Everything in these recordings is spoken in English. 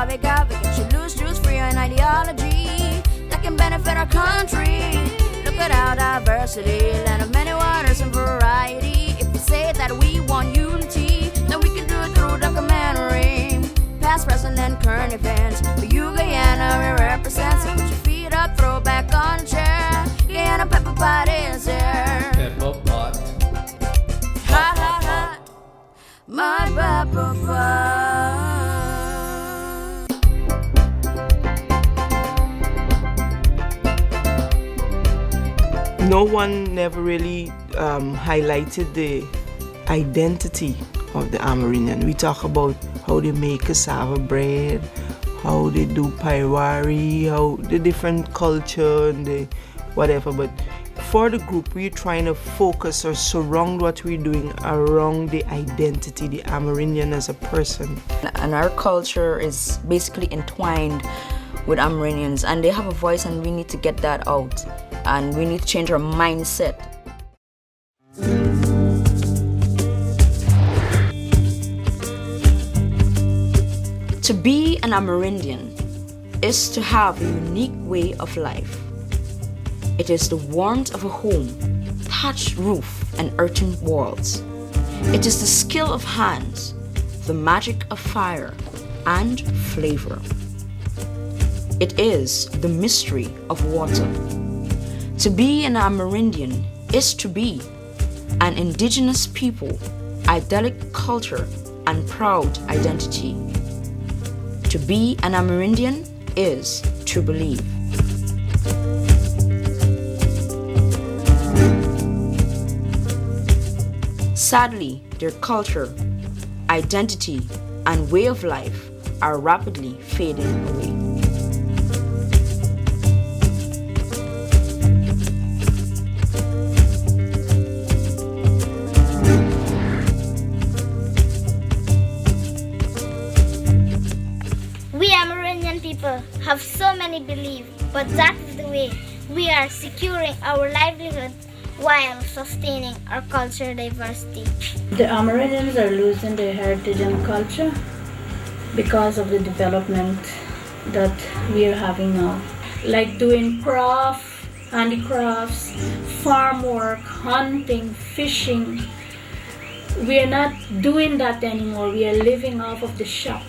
we got. We get you loose, juice free on ideology that can benefit our country. Look at our diversity, land of many waters and variety. If we say that we want unity, then we can do it through documentary. Past, present, and current events. For you, Guyana, we represent. So put your feet up, throw back on the chair. Guyana pepper pot is here. Pepper pot. Hot, hot, hot. My pepper pot. No one never really highlighted the identity of the Amerindian. We talk about how they make cassava bread, how they do paiwari, how the different culture and the whatever. But for the group, we're trying to focus or surround what we're doing around the identity, the Amerindian as a person. And our culture is basically entwined with Amerindians, and they have a voice, and we need to get that out. And we need to change our mindset. To be an Amerindian is to have a unique way of life. It is the warmth of a home, thatched roof and earthen walls. It is the skill of hands, the magic of fire and flavor. It is the mystery of water. To be an Amerindian is to be an indigenous people, idyllic culture, and proud identity. To be an Amerindian is to believe. Sadly, their culture, identity, and way of life are rapidly fading away. We Amerindian people have so many beliefs, but that is the way we are securing our livelihood while sustaining our cultural diversity. The Amerindians are losing their heritage and culture because of the development that we are having now. Like doing craft, handicrafts, farm work, hunting, fishing. We are not doing that anymore. We are living off of the shop.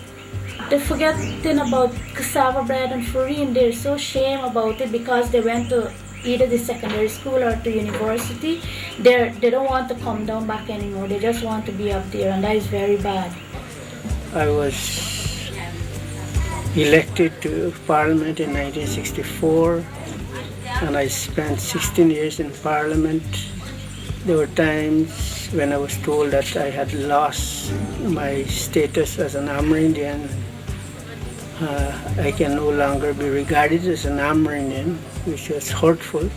They're forgetting about cassava bread and farine. They're so ashamed about it because they went to either the secondary school or to university. They don't want to come down back anymore. They just want to be up there, and that is very bad. I was elected to Parliament in 1964, and I spent 16 years in Parliament. There were times when I was told that I had lost my status as an Amerindian. I can no longer be regarded as an Amerindian, which was hurtful.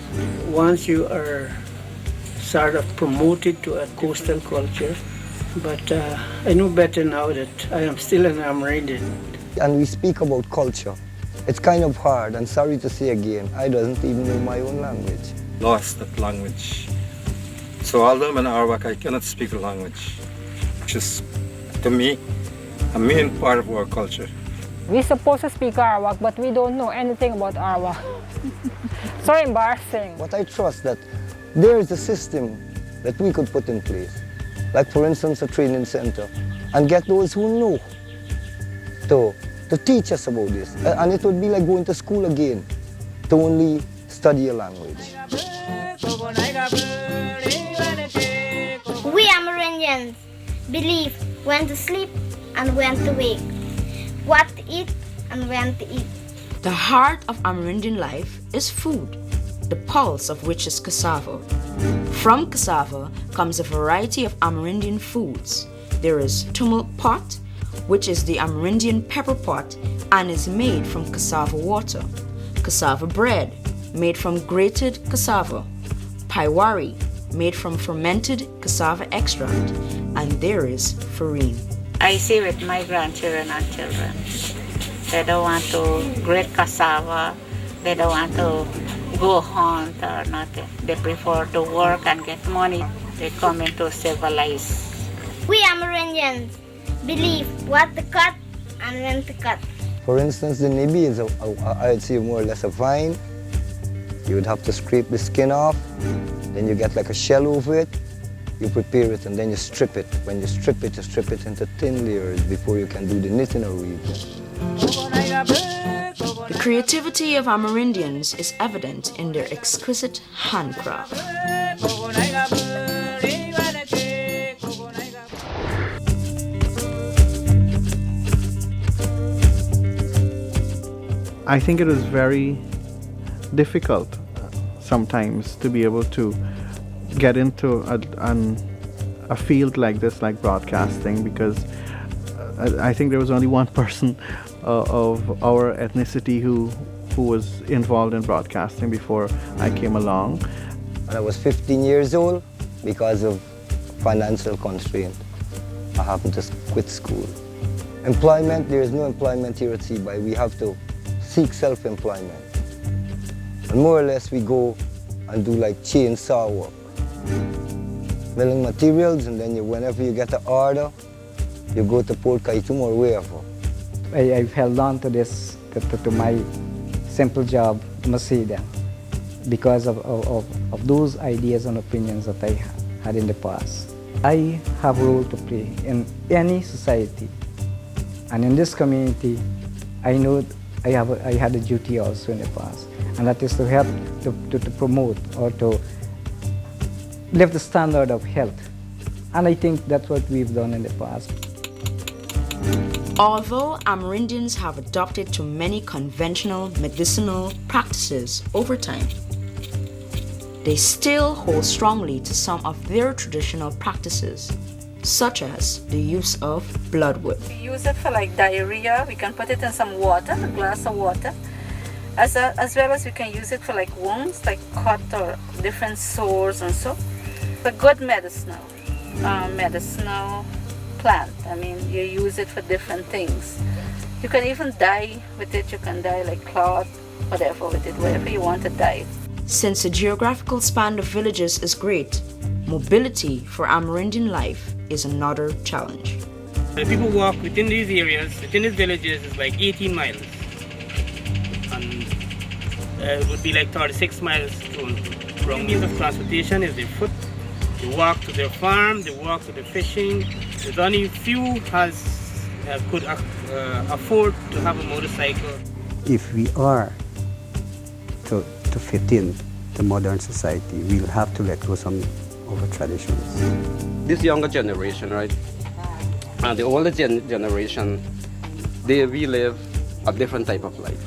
Once you are sort of promoted to a coastal culture, but I know better now that I am still an Amerindian. And we speak about culture. It's kind of hard, and sorry to say again, I don't even know my own language. Lost that language. So although I'm an Arawak, I cannot speak the language, which is, to me, a main part of our culture. We're supposed to speak Arawak, but we don't know anything about Arawak. So embarrassing. But I trust that there is a system that we could put in place, like for instance a training center, and get those who know to teach us about this. And it would be like going to school again, to only study a language. We Amerindians believe when to sleep and when to wake, what to eat and when to eat. The heart of Amerindian life is food, the pulse of which is cassava. From cassava comes a variety of Amerindian foods. There is tumult pot, which is the Amerindian pepper pot and is made from cassava water. Cassava bread, made from grated cassava. Paiwari, made from fermented cassava extract. And there is farine. I see with my grandchildren and children. They don't want to grate cassava. They don't want to go hunt or nothing. They prefer to work and get money. They come into civilized. We Amerindians believe what to cut and when to cut. For instance, the nibi is, I'd say, more or less a vine. You would have to scrape the skin off, then you get like a shell over it, you prepare it, and then you strip it. When you strip it into thin layers before you can do the knitting or weaving. The creativity of Amerindians is evident in their exquisite handcraft. I think it was very difficult sometimes to be able to get into a field like this, like broadcasting, because I think there was only one person of our ethnicity who was involved in broadcasting before I came along. When I was 15 years old, because of financial constraint, I happened to quit school. Employment, there is no employment here at Seabuy. We have to seek self-employment. And more or less we go and do like chainsaw work. Milling materials, and then whenever you get an order, you go to Port Kaitum or wherever. I've held on to this, to my simple job, Masida, because of those ideas and opinions that I had in the past. I have a role to play in any society, and in this community, I know I had a duty also in the past, and that is to help to promote or to lift the standard of health. And I think that's what we've done in the past. Although Amerindians have adopted to many conventional medicinal practices over time, they still hold strongly to some of their traditional practices, such as the use of bloodwood. We use it for like diarrhea. We can put it in some water, a glass of water, as well as we can use it for like wounds, like cut or different sores and so. It's a good medicinal plant. I mean, you use it for different things. You can even dye with it. You can dye like cloth, whatever with it, whatever you want to dye. Since the geographical span of villages is great, mobility for Amerindian life is another challenge. The people walk within these areas, within these villages, is like 18 miles. And it would be like 36 miles to wrong means of transportation is their foot. They walk to their farm, they walk to the fishing. There's only few could afford to have a motorcycle. If we are to fit in the modern society, we'll have to let go some of our traditions. This younger generation, right, and the older generation, they relive a different type of life.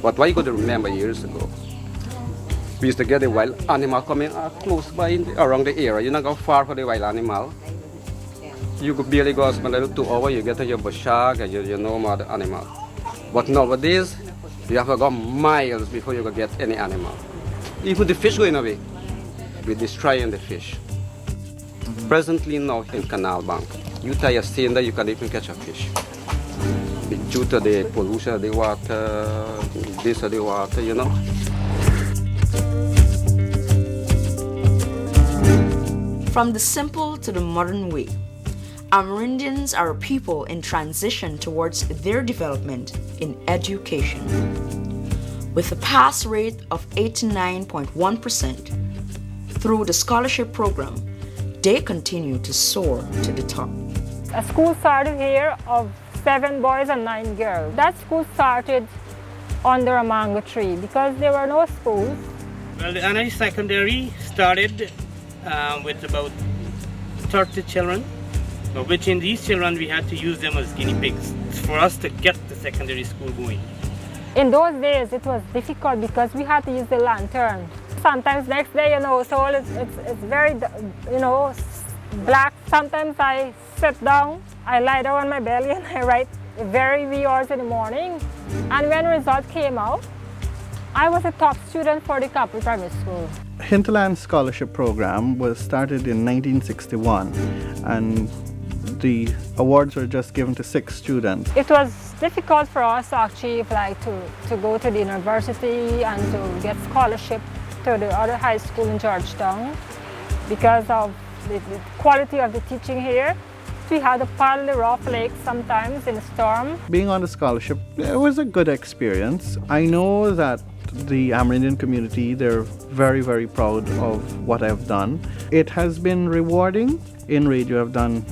But what you got to remember years ago, we used to get the wild animal coming close by around the area. You don't go far for the wild animal. You could barely go spend a little 2 hours, you get to your bushag and you know more the animal. But nowadays, you have to go miles before you can get any animal. Even the fish going away, we're destroying the fish. Presently now in Canal Bank, you tie a seine that you can even catch a fish. Due to the pollution of the water, this of the water, you know. From the simple to the modern way, Amerindians are a people in transition towards their development in education. With a pass rate of 89.1% through the scholarship program, they continue to soar to the top. A school started here of 7 boys and 9 girls. That school started under a mango tree because there were no schools. Well, the Anna Secondary started with about 30 children, but which in these children we had to use them as guinea pigs for us to get the secondary school going. In those days it was difficult because we had to use the lantern. Sometimes next day, so it's very, black. Sometimes I sit down, I lie down on my belly and I write very wee hours in the morning. And when the result came out, I was a top student for the Capital Primary School. Hinterland Scholarship Program was started in 1961, and the awards were just given to 6 students. It was difficult for us to achieve, to go to the university and to get scholarship to the other high school in Georgetown because of the quality of the teaching here. We had to paddle the rough lakes sometimes in a storm. Being on the scholarship, it was a good experience. I know that the Amerindian community, they're very, very proud of what I've done. It has been rewarding. In radio, I've done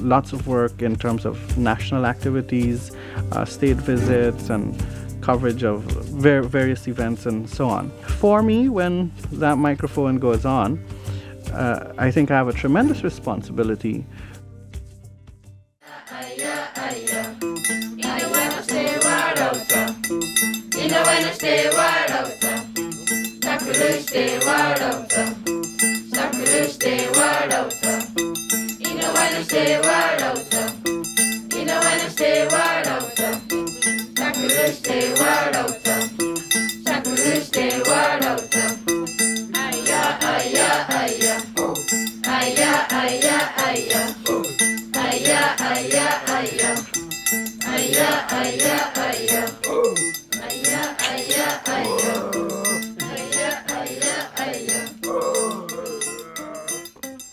lots of work in terms of national activities, state visits, and coverage of various events and so on. For me, when that microphone goes on, I think I have a tremendous responsibility. Aya, aya, aya.